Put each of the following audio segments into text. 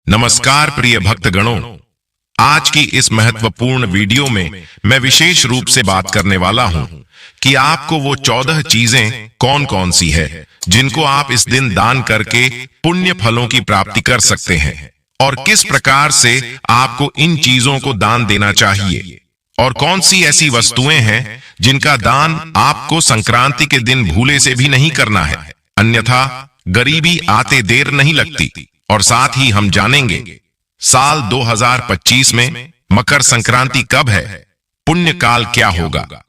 नमस्कार प्रिय भक्तगणों, आज की इस महत्वपूर्ण वीडियो में मैं विशेष रूप से बात करने वाला हूं कि आपको वो 14 चीजें कौन कौन सी है जिनको आप इस दिन दान करके पुण्य फलों की प्राप्ति कर सकते हैं और किस प्रकार से आपको इन चीजों को दान देना चाहिए और कौन सी ऐसी वस्तुएं हैं जिनका दान आपको संक्रांति के दिन भूले से भी नहीं करना है, अन्यथा गरीबी आते देर नहीं लगती। और साथ ही हम जानेंगे साल 2025 में मकर संक्रांति कब है, पुण्य काल क्या होगा,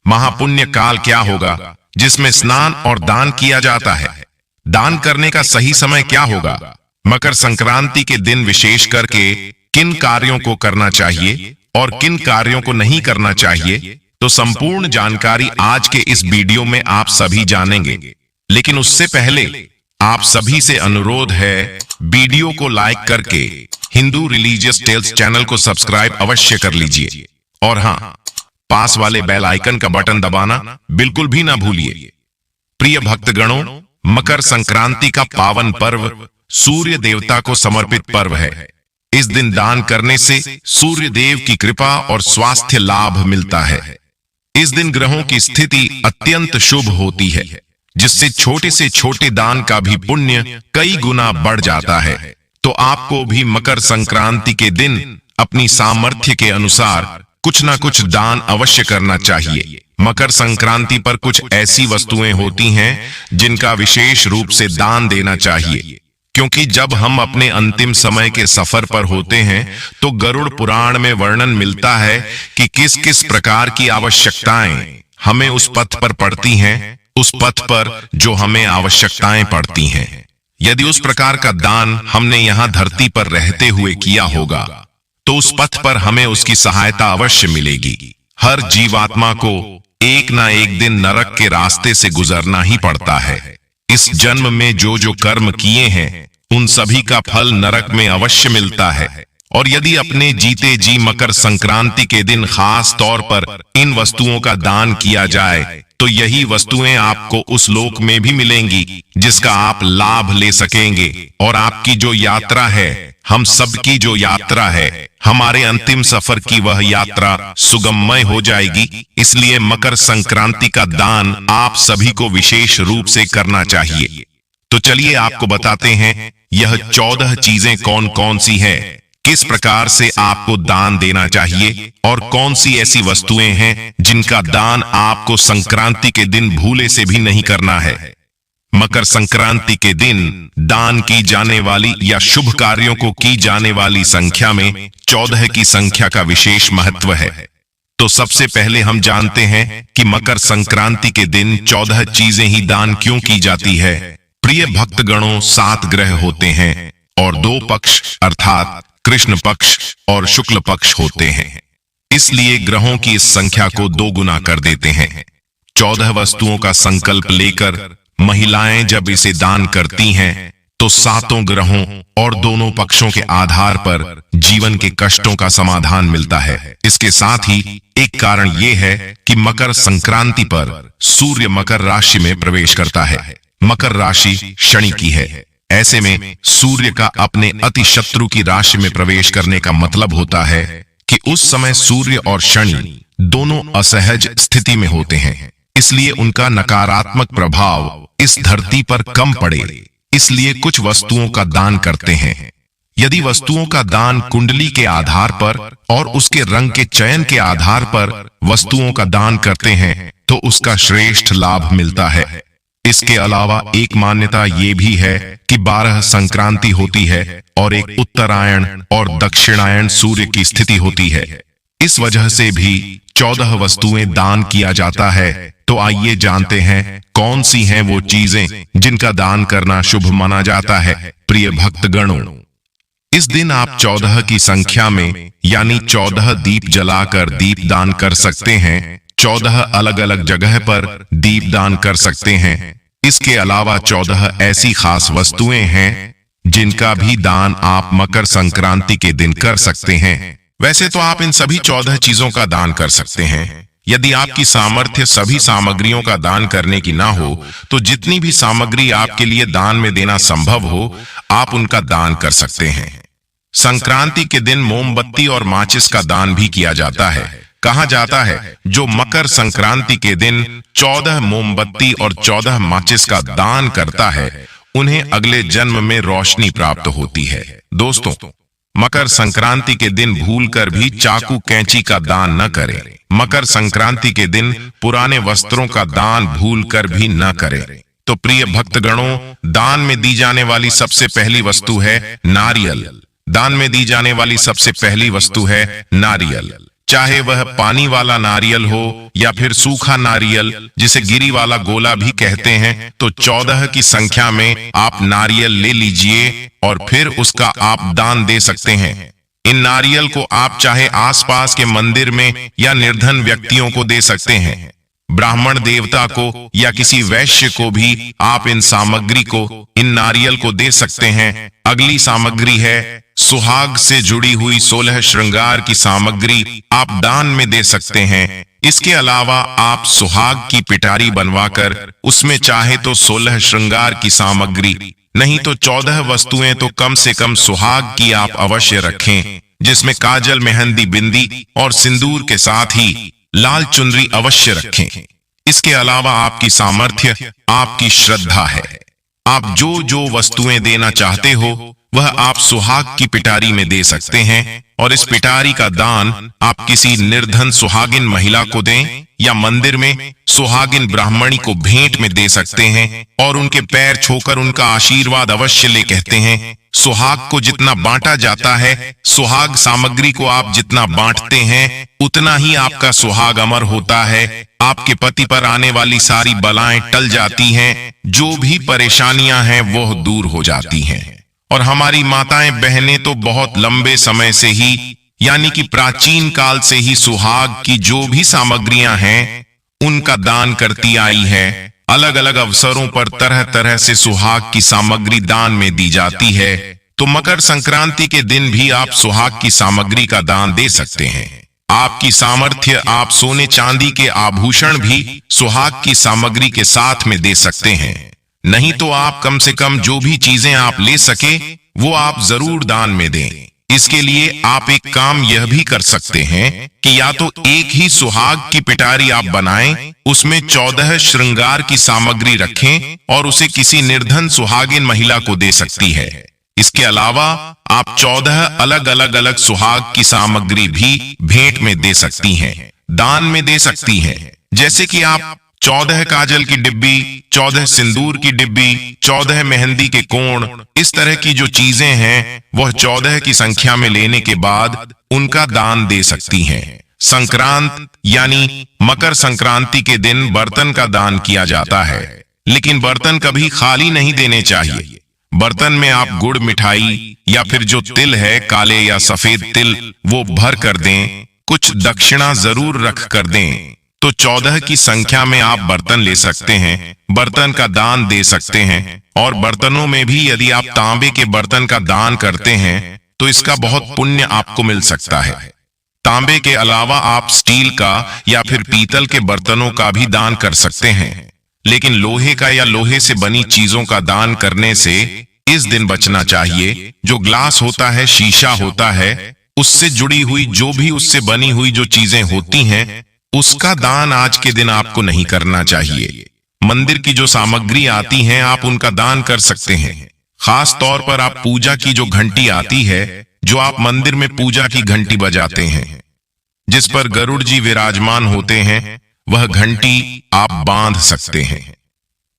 महापुण्य काल क्या होगा जिसमें स्नान और दान किया जाता है, दान करने का सही समय क्या होगा, मकर संक्रांति के दिन विशेष करके किन कार्यों को करना चाहिए और किन कार्यों को नहीं करना चाहिए। तो संपूर्ण जानकारी आज के इस वीडियो में आप सभी जानेंगे। लेकिन उससे पहले आप सभी से अनुरोध है, वीडियो को लाइक करके हिंदू रिलीजियस टेल्स चैनल को सब्सक्राइब अवश्य कर लीजिए और हाँ, पास वाले बेल आइकन का बटन दबाना बिल्कुल भी ना भूलिए। प्रिय भक्तगणों, मकर संक्रांति का पावन पर्व सूर्य देवता को समर्पित पर्व है। इस दिन दान करने से सूर्य देव की कृपा और स्वास्थ्य लाभ मिलता है। इस दिन ग्रहों की स्थिति अत्यंत शुभ होती है, जिससे छोटे से छोटे दान का भी पुण्य कई गुना बढ़ जाता है। तो आपको भी मकर संक्रांति के दिन अपनी सामर्थ्य के अनुसार कुछ ना कुछ दान अवश्य करना चाहिए। मकर संक्रांति पर कुछ ऐसी वस्तुएं होती हैं जिनका विशेष रूप से दान देना चाहिए, क्योंकि जब हम अपने अंतिम समय के सफर पर होते हैं तो गरुड़ पुराण में वर्णन मिलता है कि किस किस प्रकार की आवश्यकताएं हमें उस पथ पर पड़ती हैं, उस पथ पर जो हमें आवश्यकताएं पड़ती हैं। यदि उस प्रकार का दान हमने यहाँ धरती पर रहते हुए किया होगा तो उस पथ पर हमें उसकी सहायता अवश्य मिलेगी। हर जीवात्मा को एक ना एक दिन नरक के रास्ते से गुजरना ही पड़ता है। इस जन्म में जो जो कर्म किए हैं उन सभी का फल नरक में अवश्य मिलता है। और यदि अपने जीते जी मकर संक्रांति के दिन खास तौर पर इन वस्तुओं का दान किया जाए तो यही वस्तुएं आपको उस लोक में भी मिलेंगी जिसका आप लाभ ले सकेंगे। और आपकी जो यात्रा है, हम सबकी जो यात्रा है, हमारे अंतिम सफर की वह यात्रा सुगममय हो जाएगी। इसलिए मकर संक्रांति का दान आप सभी को विशेष रूप से करना चाहिए। तो चलिए आपको बताते हैं यह 14 चीजें कौन कौन सी हैं, किस प्रकार से आपको दान देना चाहिए और कौन सी ऐसी वस्तुएं हैं जिनका दान आपको संक्रांति के दिन भूले से भी नहीं करना है। मकर संक्रांति के दिन दान की जाने वाली या शुभ कार्यों को की जाने वाली संख्या में 14 की संख्या का विशेष महत्व है। तो सबसे पहले हम जानते हैं कि मकर संक्रांति के दिन 14 चीजें ही दान क्यों की जाती है। प्रिय भक्तगणों, 7 ग्रह होते हैं और 2 पक्ष अर्थात कृष्ण पक्ष और शुक्ल पक्ष होते हैं, इसलिए ग्रहों की इस संख्या को 2 गुना कर देते हैं। 14 वस्तुओं का संकल्प लेकर महिलाएं जब इसे दान करती हैं तो 7 ग्रहों और दोनों पक्षों के आधार पर जीवन के कष्टों का समाधान मिलता है। इसके साथ ही एक कारण यह है कि मकर संक्रांति पर सूर्य मकर राशि में प्रवेश करता है। मकर राशि शनि की है। ऐसे में सूर्य का अपने अति शत्रु की राशि में प्रवेश करने का मतलब होता है कि उस समय सूर्य और शनि दोनों असहज स्थिति में होते हैं, इसलिए उनका नकारात्मक प्रभाव इस धरती पर कम पड़े, इसलिए कुछ वस्तुओं का दान करते हैं। यदि वस्तुओं का दान कुंडली के आधार पर और उसके रंग के चयन के आधार पर वस्तुओं का दान करते हैं तो उसका श्रेष्ठ लाभ मिलता है। इसके अलावा एक मान्यता ये भी है कि 12 संक्रांति होती है और एक उत्तरायण और दक्षिणायन सूर्य की स्थिति होती है। इस वजह से भी 14 वस्तुएं दान किया जाता है। तो आइए जानते हैं कौन सी हैं वो चीजें जिनका दान करना शुभ माना जाता है। प्रिय भक्तगणों, इस दिन आप 14 की संख्या में यानी 14 दीप जलाकर दीप दान कर सकते हैं। 14 अलग अलग जगह पर दीप दान कर सकते हैं। इसके अलावा 14 ऐसी खास वस्तुएं हैं जिनका भी दान आप मकर संक्रांति के दिन कर सकते हैं। वैसे तो आप इन सभी 14 चीजों का दान कर सकते हैं। यदि आपकी सामर्थ्य सभी सामग्रियों का दान करने की ना हो तो जितनी भी सामग्री आपके लिए दान में देना संभव हो, आप उनका दान कर सकते हैं। संक्रांति के दिन मोमबत्ती और माचिस का दान भी किया जाता है। कहा जाता है जो मकर संक्रांति के दिन 14 मोमबत्ती और 14 माचिस का दान करता है उन्हें अगले जन्म में रोशनी प्राप्त होती है। दोस्तों, मकर संक्रांति के दिन भूलकर भी चाकू कैंची का दान न करें। मकर संक्रांति के दिन पुराने वस्त्रों का दान भूलकर भी न करें। तो प्रिय भक्तगणों, दान में दी जाने वाली सबसे पहली वस्तु है नारियल। दान में दी जाने वाली सबसे पहली वस्तु है नारियल। चाहे वह पानी वाला नारियल हो या फिर सूखा नारियल जिसे गिरी वाला गोला भी कहते हैं, तो 14 की संख्या में आप नारियल ले लीजिए और फिर उसका आप दान दे सकते हैं। इन नारियल को आप चाहे आसपास के मंदिर में या निर्धन व्यक्तियों को दे सकते हैं। ब्राह्मण देवता को या किसी वैश्य को भी आप इन सामग्री को, इन नारियल को दे सकते हैं। अगली सामग्री है सुहाग से जुड़ी हुई 16 श्रृंगार की सामग्री आप दान में दे सकते हैं। इसके अलावा आप सुहाग की पिटारी बनवाकर उसमें चाहे तो 16 श्रृंगार की सामग्री, नहीं तो 14 वस्तुएं तो कम से कम सुहाग की आप अवश्य रखें, जिसमें काजल, मेहंदी, बिंदी और सिंदूर के साथ ही लाल चुनरी अवश्य रखें। इसके अलावा आपकी सामर्थ्य, आपकी श्रद्धा है। आप जो जो वस्तुएं देना चाहते हो वह आप सुहाग की पिटारी में दे सकते हैं और इस पिटारी का दान आप किसी निर्धन सुहागिन महिला को दें या मंदिर में सुहागिन ब्राह्मणी को भेंट में दे सकते हैं और उनके पैर छूकर उनका आशीर्वाद अवश्य ले। कहते हैं सुहाग को जितना बांटा जाता है, सुहाग सामग्री को आप जितना बांटते हैं, उतना ही आपका सुहाग अमर होता है। आपके पति पर आने वाली सारी बलाएं टल जाती हैं, जो भी परेशानियां हैं वह दूर हो जाती हैं। और हमारी माताएं बहनें तो बहुत लंबे समय से ही, यानी कि प्राचीन काल से ही सुहाग की जो भी सामग्रियां हैं उनका दान करती आई है। अलग अलग अवसरों पर तरह तरह से सुहाग की सामग्री दान में दी जाती है। तो मकर संक्रांति के दिन भी आप सुहाग की सामग्री का दान दे सकते हैं। आपकी सामर्थ्य, आप सोने चांदी के आभूषण भी सुहाग की सामग्री के साथ में दे सकते हैं। नहीं तो आप कम से कम जो भी चीजें आप ले सके वो आप जरूर दान में दें। इसके लिए आप एक काम यह भी कर सकते हैं कि या तो एक ही सुहाग की पिटारी आप बनाएं, उसमें 14 श्रृंगार की सामग्री रखें और उसे किसी निर्धन सुहागिन महिला को दे सकती है। इसके अलावा आप 14 अलग अलग सुहाग की सामग्री भी भेंट में दे सकती हैं, दान में दे सकती हैं। जैसे कि आप 14 काजल की डिब्बी, 14 सिंदूर की डिब्बी, 14 मेहंदी के कोण, इस तरह की जो चीजें हैं वह 14 की संख्या में लेने के बाद उनका दान दे सकती हैं। संक्रांत यानी मकर संक्रांति के दिन बर्तन का दान किया जाता है, लेकिन बर्तन कभी खाली नहीं देने चाहिए। बर्तन में आप गुड़, मिठाई या फिर जो तिल है, काले या सफेद तिल, वो भर कर दें। कुछ दक्षिणा जरूर रख कर दें। तो 14 की संख्या में आप बर्तन ले सकते हैं, बर्तन का दान दे सकते हैं। और बर्तनों में भी यदि आप तांबे के बर्तन का दान करते हैं तो इसका बहुत पुण्य आपको मिल सकता है। तांबे के अलावा आप स्टील का या फिर पीतल के बर्तनों का भी दान कर सकते हैं, लेकिन लोहे का या लोहे से बनी चीजों का दान करने से इस दिन बचना चाहिए। जो ग्लास होता है, शीशा होता है, उससे जुड़ी हुई जो भी उससे बनी हुई जो चीजें होती हैं उसका दान आज के दिन आपको नहीं करना चाहिए। मंदिर की जो सामग्री आती है आप उनका दान कर सकते हैं। खास तौर पर आप पूजा की जो घंटी आती है, जो आप मंदिर में पूजा की घंटी बजाते हैं, जिस पर गरुड़ जी विराजमान होते हैं, वह घंटी आप बांध सकते हैं।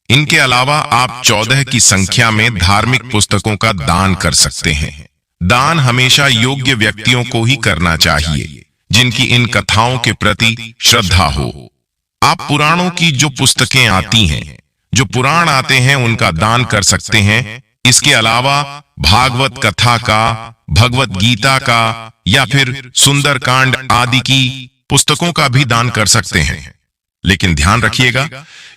इनके अलावा आप 14 की संख्या में धार्मिक पुस्तकों का दान कर सकते हैं। दान हमेशा योग्य व्यक्तियों को ही करना चाहिए, जिनकी इन कथाओं के प्रति श्रद्धा हो। आप पुराणों की जो पुस्तकें आती हैं, जो पुराण आते हैं, उनका दान कर सकते हैं। इसके अलावा भागवत कथा का, भगवत गीता का या फिर सुंदरकांड आदि की पुस्तकों का भी दान कर सकते हैं। लेकिन ध्यान रखिएगा,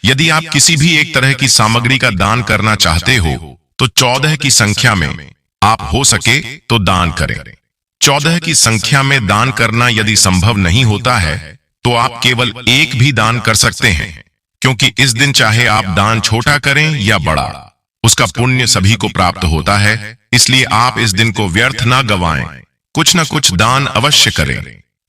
यदि आप किसी भी एक तरह की सामग्री का दान करना चाहते हो तो 14 की संख्या में आप हो सके तो दान करें। 14 की संख्या में दान करना यदि संभव नहीं होता है तो आप केवल एक भी दान कर सकते हैं, क्योंकि इस दिन चाहे आप दान छोटा करें या बड़ा, उसका पुण्य सभी को प्राप्त होता है। इसलिए आप इस दिन को व्यर्थ ना गवाएं। कुछ न कुछ दान अवश्य करें।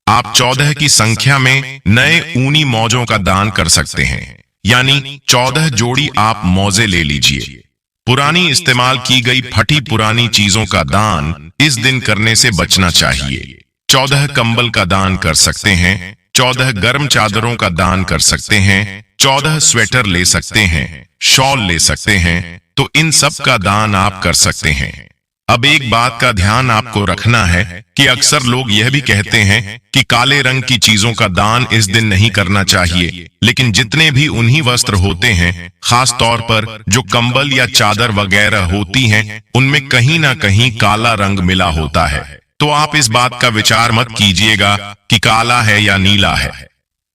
आप 14 की संख्या में नए ऊनी मौजों का दान कर सकते हैं, यानी 14 जोड़ी आप मौजे ले लीजिए। पुरानी इस्तेमाल की गई फटी पुरानी चीजों का दान इस दिन करने से बचना चाहिए। 14 कंबल का दान कर सकते हैं, 14 गर्म चादरों का दान कर सकते हैं, 14 स्वेटर ले सकते हैं, शॉल ले सकते हैं, तो इन सब का दान आप कर सकते हैं। अब एक बात का ध्यान आपको रखना है कि अक्सर लोग यह भी कहते हैं कि काले रंग की चीजों का दान इस दिन नहीं करना चाहिए, लेकिन जितने भी उन्हीं वस्त्र होते हैं, खास तौर पर जो कंबल या चादर वगैरह होती हैं, उनमें कहीं ना कहीं काला रंग मिला होता है। तो आप इस बात का विचार मत कीजिएगा कि काला है या नीला है।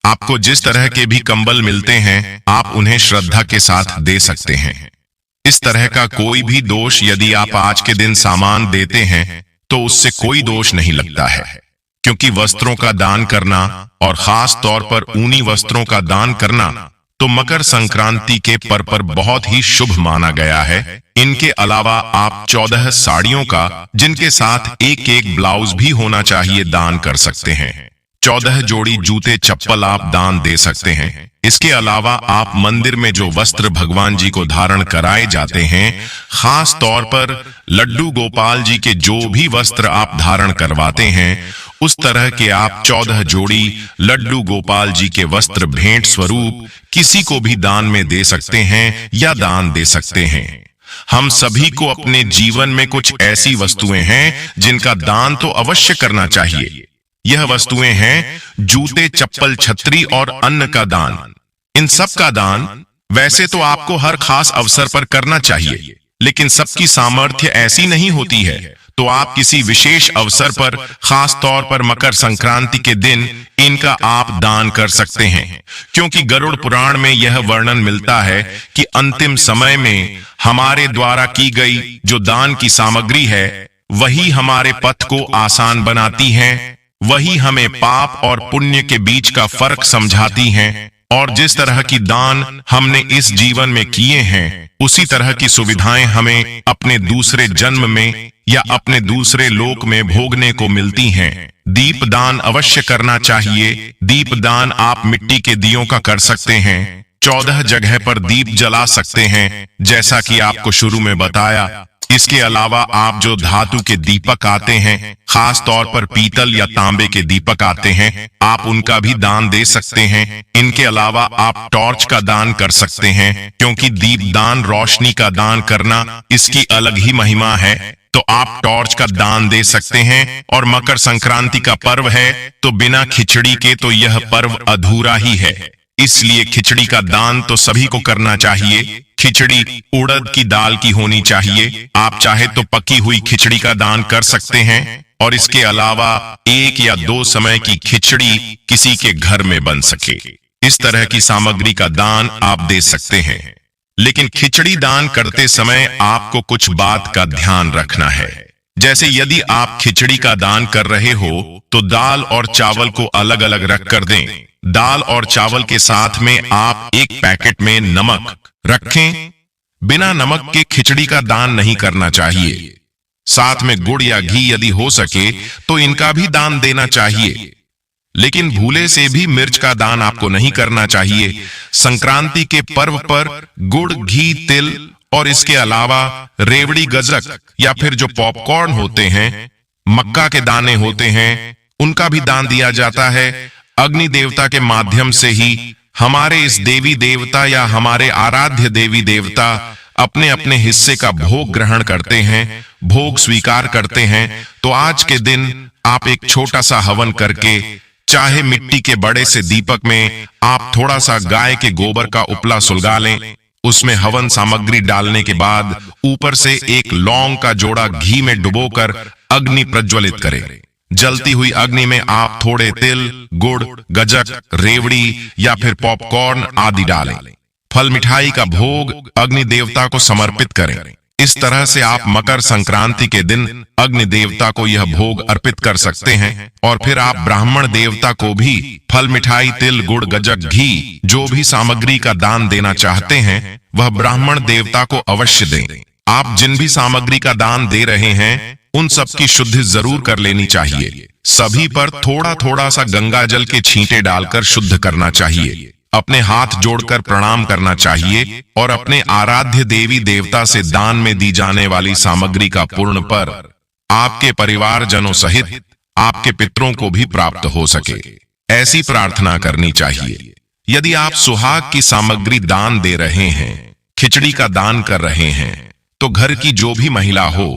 आपको जिस तरह के भी कंबल मिलते हैं, आप उन्हें श्रद्धा के साथ दे सकते हैं। इस तरह का कोई भी दोष यदि आप आज के दिन सामान देते हैं तो उससे कोई दोष नहीं लगता है, क्योंकि वस्त्रों का दान करना और खास तौर पर ऊनी वस्त्रों का दान करना तो मकर संक्रांति के पर्व पर बहुत ही शुभ माना गया है। इनके अलावा आप 14 साड़ियों का, जिनके साथ एक एक ब्लाउज भी होना चाहिए, दान कर सकते हैं। 14 जोड़ी जूते चप्पल आप दान दे सकते हैं। इसके अलावा आप मंदिर में जो वस्त्र भगवान जी को धारण कराए जाते हैं, खास तौर पर लड्डू गोपाल जी के जो भी वस्त्र आप धारण करवाते हैं, उस तरह के आप 14 जोड़ी लड्डू गोपाल जी के वस्त्र भेंट स्वरूप किसी को भी दान में दे सकते हैं या दान दे सकते हैं। हम सभी को अपने जीवन में कुछ ऐसी वस्तुएं हैं जिनका दान तो अवश्य करना चाहिए। यह वस्तुएं हैं जूते, चप्पल, छतरी और अन्न का दान। इन सब का दान वैसे तो आपको हर खास अवसर पर करना चाहिए, लेकिन सबकी सामर्थ्य ऐसी नहीं होती है, तो आप किसी विशेष अवसर पर, खास तौर पर मकर संक्रांति के दिन, इनका आप दान कर सकते हैं। क्योंकि गरुड़ पुराण में यह वर्णन मिलता है कि अंतिम समय में हमारे द्वारा की गई जो दान की सामग्री है, वही हमारे पथ को आसान बनाती है, वही हमें पाप और पुण्य के बीच का फर्क समझाती हैं। और जिस तरह की दान हमने इस जीवन में किए हैं, उसी तरह की सुविधाएं हमें अपने दूसरे जन्म में या अपने दूसरे लोक में भोगने को मिलती हैं। दीप दान अवश्य करना चाहिए। दीप दान आप मिट्टी के दियों का कर सकते हैं। 14 जगह पर दीप जला सकते हैं, जैसा कि आपको शुरू में बताया। इसके अलावा आप जो धातु के दीपक आते हैं, खास तौर पर पीतल या तांबे के दीपक आते हैं, आप उनका भी दान दे सकते हैं। इनके अलावा आप टॉर्च का दान कर सकते हैं, क्योंकि दीपदान रोशनी का दान करना, इसकी अलग ही महिमा है। तो आप टॉर्च का दान दे सकते हैं। और मकर संक्रांति का पर्व है, तो बिना खिचड़ी के तो यह पर्व अधूरा ही है। इसलिए खिचड़ी का दान तो सभी को करना चाहिए। खिचड़ी उड़द की दाल की होनी चाहिए। आप चाहे तो पकी हुई खिचड़ी का दान कर सकते हैं, और इसके अलावा 1 या 2 समय की खिचड़ी किसी के घर में बन सके, इस तरह की सामग्री का दान आप दे सकते हैं। लेकिन खिचड़ी दान करते समय आपको कुछ बात का ध्यान रखना है। जैसे यदि आप खिचड़ी का दान कर रहे हो तो दाल और चावल को अलग अलग रख कर दें। दाल और चावल के साथ में आप एक पैकेट में नमक रखें। बिना नमक के खिचड़ी का दान नहीं करना चाहिए। साथ में गुड़ या घी यदि हो सके तो इनका भी दान देना चाहिए। लेकिन भूले से भी मिर्च का दान आपको नहीं करना चाहिए। संक्रांति के पर्व पर गुड़, घी, तिल और इसके अलावा रेवड़ी, गजक या फिर जो पॉपकॉर्न होते हैं, मक्का के दाने होते हैं, उनका भी दान दिया जाता है। अग्नि देवता के माध्यम से ही हमारे इस देवी देवता या हमारे आराध्य देवी देवता अपने अपने हिस्से का भोग ग्रहण करते हैं, भोग स्वीकार करते हैं। तो आज के दिन आप एक छोटा सा हवन करके, चाहे मिट्टी के बड़े से दीपक में आप थोड़ा सा गाय के गोबर का उपला सुलगा लें। उसमें हवन सामग्री डालने के बाद ऊपर से एक लौंग का जोड़ा घी में डुबोकर अग्नि प्रज्वलित करें। जलती हुई अग्नि में आप थोड़े तिल, गुड़, गजक, रेवड़ी या फिर पॉपकॉर्न आदि डालें। फल मिठाई का भोग अग्नि देवता को समर्पित करें। इस तरह से आप मकर संक्रांति के दिन अग्नि देवता को यह भोग अर्पित कर सकते हैं। और फिर आप ब्राह्मण देवता को भी फल मिठाई, तिल, गुड़, गजक, घी जो भी सामग्री का दान देना चाहते हैं, वह ब्राह्मण देवता को अवश्य दें। आप जिन भी सामग्री का दान दे रहे हैं उन सब की शुद्धि जरूर कर लेनी चाहिए। सभी पर थोड़ा थोड़ा सा गंगा जल के छींटे डालकर शुद्ध करना चाहिए। अपने हाथ जोड़कर प्रणाम करना चाहिए और अपने आराध्य देवी देवता से दान में दी जाने वाली सामग्री का पूर्ण पर आपके परिवारजनों सहित आपके पितरों को भी प्राप्त हो सके, ऐसी प्रार्थना करनी चाहिए। यदि आप सुहाग की सामग्री दान दे रहे हैं, खिचड़ी का दान कर रहे हैं, तो घर की जो भी महिला हो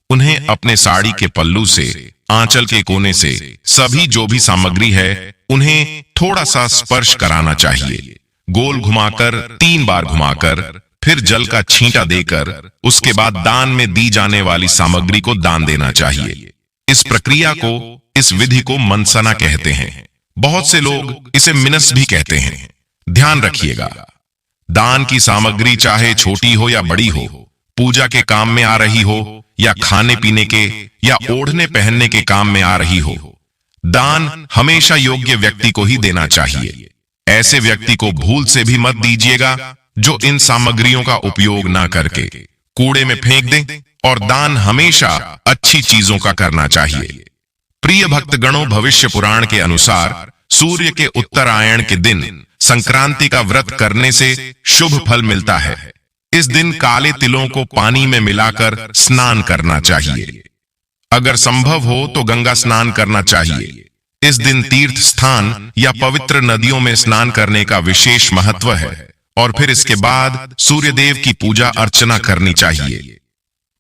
उन्हें अपने साड़ी के पल्लू से, आंचल के कोने से सभी जो भी सामग्री है उन्हें थोड़ा सा स्पर्श कराना चाहिए। गोल घुमाकर 3 बार घुमाकर फिर जल का छींटा देकर उसके बाद दान में दी जाने वाली सामग्री को दान देना चाहिए। इस प्रक्रिया को, इस विधि को मनसना कहते हैं। बहुत से लोग इसे मिनस भी कहते हैं। ध्यान रखिएगा, दान की सामग्री चाहे छोटी हो या बड़ी हो, पूजा के काम में आ रही हो या खाने पीने के या ओढ़ने पहनने के काम में आ रही हो, दान हमेशा योग्य व्यक्ति को ही देना चाहिए। ऐसे व्यक्ति को भूल से भी मत दीजिएगा जो इन सामग्रियों का उपयोग ना करके कूड़े में फेंक दे। और दान हमेशा अच्छी चीजों का करना चाहिए। प्रिय भक्तगणों, भविष्य पुराण के अनुसार सूर्य के उत्तरायण के दिन संक्रांति का व्रत करने से शुभ फल मिलता है। इस दिन काले तिलों को पानी में मिलाकर स्नान करना चाहिए। अगर संभव हो तो गंगा स्नान करना चाहिए। इस दिन तीर्थ स्थान या पवित्र नदियों में स्नान करने का विशेष महत्व है और फिर इसके बाद सूर्यदेव की पूजा अर्चना करनी चाहिए।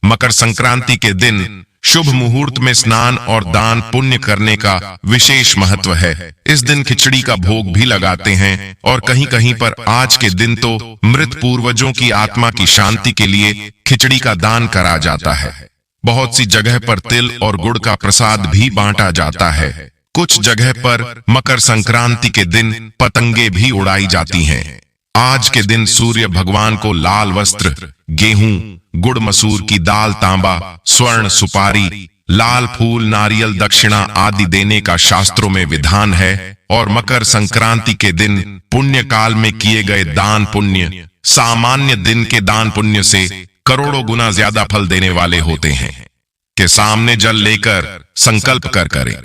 मकर संक्रांति के दिन शुभ मुहूर्त में स्नान और दान पुण्य करने का विशेष महत्व है। इस दिन खिचड़ी का भोग भी लगाते हैं और कहीं कहीं पर आज के दिन तो मृत पूर्वजों की आत्मा की शांति के लिए खिचड़ी का दान करा जाता है। बहुत सी जगह पर तिल और गुड़ का प्रसाद भी बांटा जाता है। कुछ जगह पर मकर संक्रांति के दिन पतंगे भी उड़ाई जाती हैं। आज के दिन सूर्य भगवान को लाल वस्त्र, गेहूं, गुड़ मसूर की दाल, तांबा, स्वर्ण, सुपारी, लाल फूल, नारियल, दक्षिणा आदि देने का शास्त्रों में विधान है। और मकर संक्रांति के दिन पुण्य काल में किए गए दान पुण्य सामान्य दिन के दान पुण्य से करोड़ों गुना ज्यादा फल देने वाले होते हैं। के सामने जल लेकर संकल्प कर करें,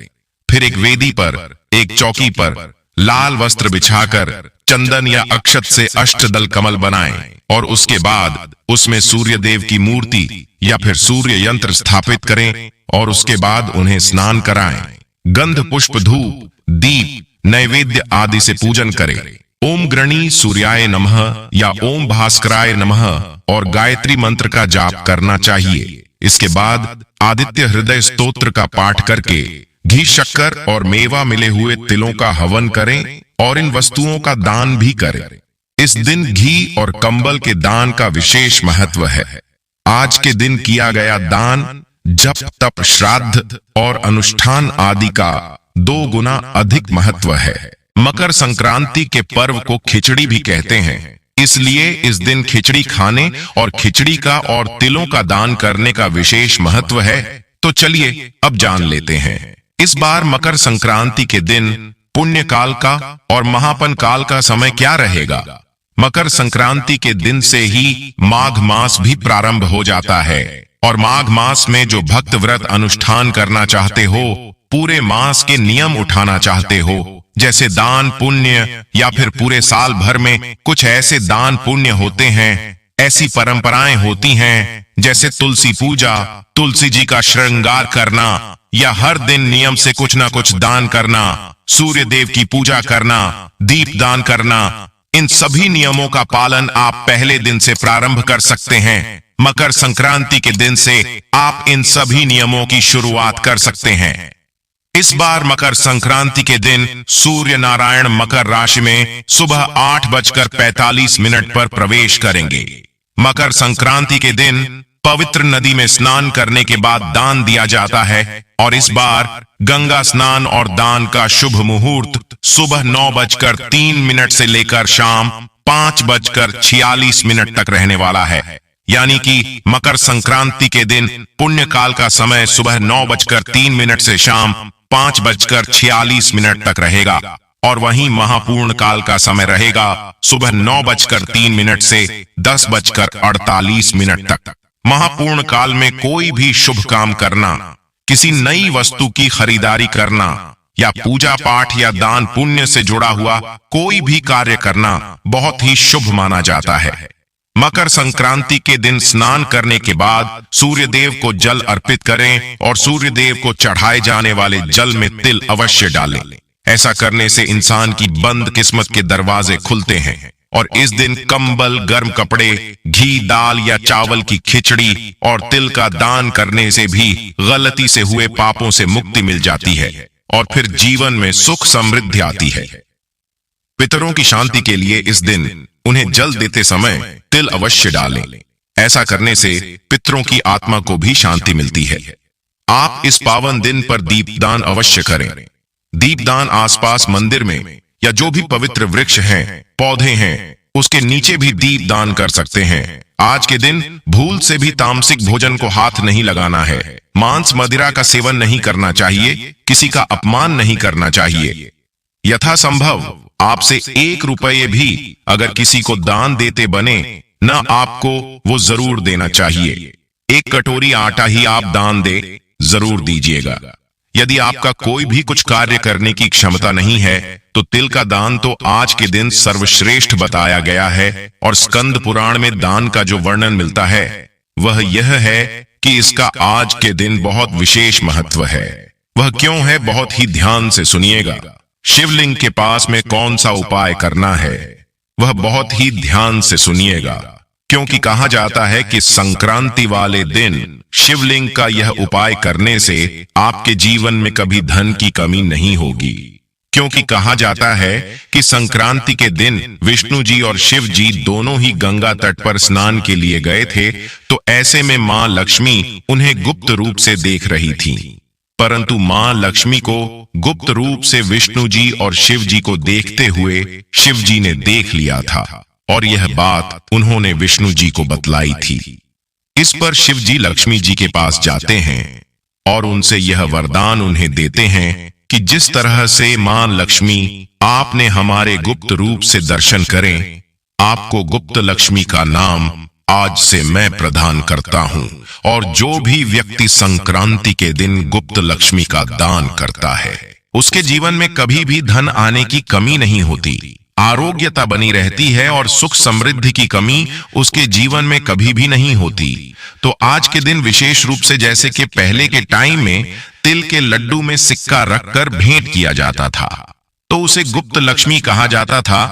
फिर एक वेदी पर, एक चौकी पर लाल वस्त्र बिछाकर चंदन या अक्षत से अष्टदल कमल बनाएं और उसके बाद उसमें सूर्य देव की मूर्ति या फिर सूर्य यंत्र स्थापित करें और उसके बाद उन्हें स्नान कराएं। गंध, पुष्प, धूप, दीप, नैवेद्य आदि से पूजन करें। ओम गृणी सूर्याय नमः या ओम भास्कराय नमः और गायत्री मंत्र का जाप करना चाहिए। इसके बाद आदित्य हृदय स्तोत्र का पाठ करके घी, शक्कर और मेवा मिले हुए तिलों का हवन करें और इन वस्तुओं का दान भी करें। इस दिन घी और कंबल के दान का विशेष महत्व है। आज के दिन किया गया दान जप, तप, श्राद्ध और अनुष्ठान आदि का 2 गुना अधिक महत्व है। मकर संक्रांति के पर्व को खिचड़ी भी कहते हैं, इसलिए इस दिन खिचड़ी खाने और खिचड़ी का और तिलों का दान करने का विशेष महत्व है। तो चलिए अब जान लेते हैं इस बार मकर संक्रांति के दिन पुण्य काल का और महापन काल का समय क्या रहेगा। मकर संक्रांति के दिन से ही माघ मास भी प्रारंभ हो जाता है और माघ मास में जो भक्त व्रत अनुष्ठान करना चाहते हो, पूरे मास के नियम उठाना चाहते हो, जैसे दान पुण्य या फिर पूरे साल भर में कुछ ऐसे दान पुण्य होते हैं, ऐसी परंपराएं होती हैं जैसे तुलसी पूजा, तुलसी जी का श्रृंगार करना या हर दिन नियम से कुछ ना कुछ दान करना, सूर्य देव की पूजा करना, दीप दान करना। इन सभी नियमों का पालन आप पहले दिन से प्रारंभ कर सकते हैं। मकर संक्रांति के दिन से आप इन सभी नियमों की शुरुआत कर सकते हैं। इस बार मकर संक्रांति के दिन सूर्य नारायण मकर राशि में सुबह 8:45 पर प्रवेश करेंगे। मकर संक्रांति के दिन पवित्र नदी में स्नान करने के बाद दान दिया जाता है और इस बार गंगा स्नान और दान का शुभ मुहूर्त सुबह 9:03 से लेकर शाम 5:46 तक रहने वाला है। यानी कि मकर संक्रांति के दिन पुण्य काल का समय सुबह 9:03 से शाम 5:46 तक रहेगा और वहीं महापूर्ण काल का समय रहेगा सुबह 9:03 से 10:48 तक। महापूर्ण काल में कोई भी शुभ काम करना, किसी नई वस्तु की खरीदारी करना या पूजा पाठ या दान पुण्य से जुड़ा हुआ कोई भी कार्य करना बहुत ही शुभ माना जाता है। मकर संक्रांति के दिन स्नान करने के बाद सूर्य देव को जल अर्पित करें और सूर्य देव को चढ़ाए जाने वाले जल में तिल अवश्य डालें। ऐसा करने से इंसान की बंद किस्मत के दरवाजे खुलते हैं और इस दिन कंबल, गर्म कपड़े, घी, दाल या चावल की खिचड़ी और तिल का दान करने से भी गलती से हुए पापों से मुक्ति मिल जाती है और फिर जीवन में सुख समृद्धि आती है। पितरों की शांति के लिए इस दिन उन्हें जल देते समय तिल अवश्य डालें। ऐसा करने से पितरों की आत्मा को भी शांति मिलती है। आप इस पावन दिन पर दीपदान अवश्य करें। दीपदान आसपास मंदिर में या जो भी पवित्र वृक्ष हैं, पौधे हैं, उसके नीचे भी दीपदान कर सकते हैं। आज के दिन भूल से भी तामसिक भोजन को हाथ नहीं लगाना है। मांस मदिरा का सेवन नहीं करना चाहिए। किसी का अपमान नहीं करना चाहिए। यथासंभव आपसे 1 रुपये भी अगर किसी को दान देते बने न, आपको वो जरूर देना चाहिए। 1 कटोरी आटा ही आप दान दे जरूर दीजिएगा। यदि आपका कोई भी कुछ कार्य करने की क्षमता नहीं है तो तिल का दान तो आज के दिन सर्वश्रेष्ठ बताया गया है और स्कंद पुराण में दान का जो वर्णन मिलता है वह यह है कि इसका आज के दिन बहुत विशेष महत्व है। वह क्यों है, बहुत ही ध्यान से सुनिएगा। शिवलिंग के पास में कौन सा उपाय करना है वह बहुत ही ध्यान से सुनिएगा, क्योंकि कहा जाता है कि संक्रांति वाले दिन शिवलिंग का यह उपाय करने से आपके जीवन में कभी धन की कमी नहीं होगी। क्योंकि कहा जाता है कि संक्रांति के दिन विष्णु जी और शिव जी दोनों ही गंगा तट पर स्नान के लिए गए थे, तो ऐसे में मां लक्ष्मी उन्हें गुप्त रूप से देख रही थी। परंतु मां लक्ष्मी को गुप्त रूप से विष्णु जी और शिव जी को देखते हुए शिव जी ने देख लिया था और यह बात उन्होंने विष्णु जी को बतलाई थी। इस पर शिव जी लक्ष्मी जी के पास जाते हैं और उनसे यह वरदान उन्हें देते हैं कि जिस तरह से मां लक्ष्मी आपने हमारे गुप्त रूप से दर्शन करें, आपको गुप्त लक्ष्मी का नाम आज से मैं प्रदान करता हूं और जो भी व्यक्ति संक्रांति के दिन गुप्त लक्ष्मी का दान करता है उसके जीवन में कभी भी धन आने की कमी नहीं होती, आरोग्यता बनी रहती है और सुख समृद्धि की कमी उसके जीवन में कभी भी नहीं होती। तो आज के दिन विशेष रूप से जैसे कि पहले के टाइम में तिल के लड्डू में सिक्का रखकर भेंट किया जाता था तो उसे गुप्त लक्ष्मी कहा जाता था।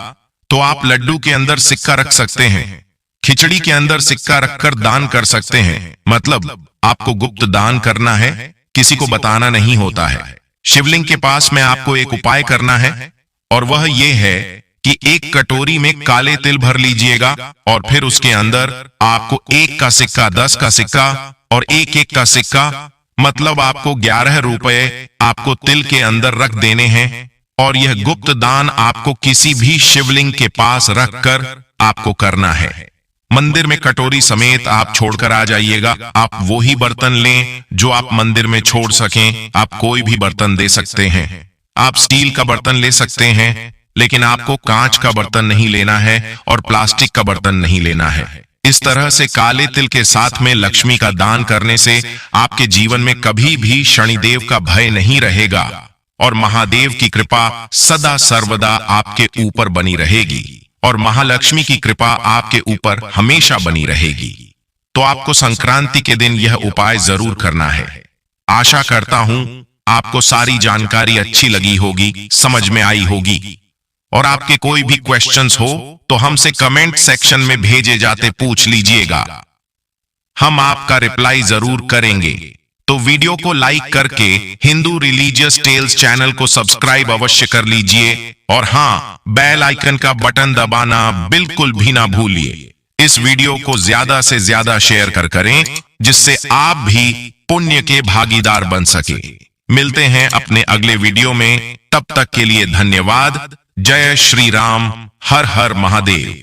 तो आप लड्डू के अंदर सिक्का रख सकते हैं, खिचड़ी के अंदर सिक्का रखकर दान कर सकते हैं। मतलब आपको गुप्त दान करना है, किसी को बताना नहीं होता है। शिवलिंग के पास में आपको एक उपाय करना है और वह ये है कि 1 कटोरी में काले तिल भर लीजिएगा और फिर उसके अंदर आपको 1 का सिक्का, 10 का सिक्का और 1-1 का सिक्का, मतलब आपको 11 रुपए आपको तिल के अंदर रख देने हैं और यह गुप्त दान आपको किसी भी शिवलिंग के पास रखकर आपको करना है। मंदिर में कटोरी समेत आप छोड़कर आ जाइएगा। आप वो ही बर्तन लें जो आप मंदिर में छोड़ सकें। आप कोई भी बर्तन दे सकते हैं। आप स्टील का बर्तन ले सकते हैं, लेकिन आपको कांच का बर्तन नहीं लेना है और प्लास्टिक का बर्तन नहीं लेना है। इस तरह से काले तिल के साथ में लक्ष्मी का दान करने से आपके जीवन में कभी भी शनिदेव का भय नहीं रहेगा और महादेव की कृपा सदा सर्वदा आपके ऊपर बनी रहेगी और महालक्ष्मी की कृपा आपके ऊपर हमेशा बनी रहेगी। तो आपको संक्रांति के दिन यह उपाय जरूर करना है। आशा करता हूं आपको सारी जानकारी अच्छी लगी होगी, समझ में आई होगी और आपके कोई भी क्वेश्चंस हो तो हमसे कमेंट सेक्शन में भेजे जाते पूछ लीजिएगा, हम आपका रिप्लाई जरूर करेंगे। तो वीडियो को लाइक करके हिंदू रिलीजियस टेल्स चैनल को सब्सक्राइब अवश्य कर लीजिए और हाँ, बेल आइकन का बटन दबाना बिल्कुल भी ना भूलिए। इस वीडियो को ज्यादा से ज्यादा शेयर करें जिससे आप भी पुण्य के भागीदार बन सके। मिलते हैं अपने अगले वीडियो में, तब तक के लिए धन्यवाद। जय श्री राम, हर हर महादेव।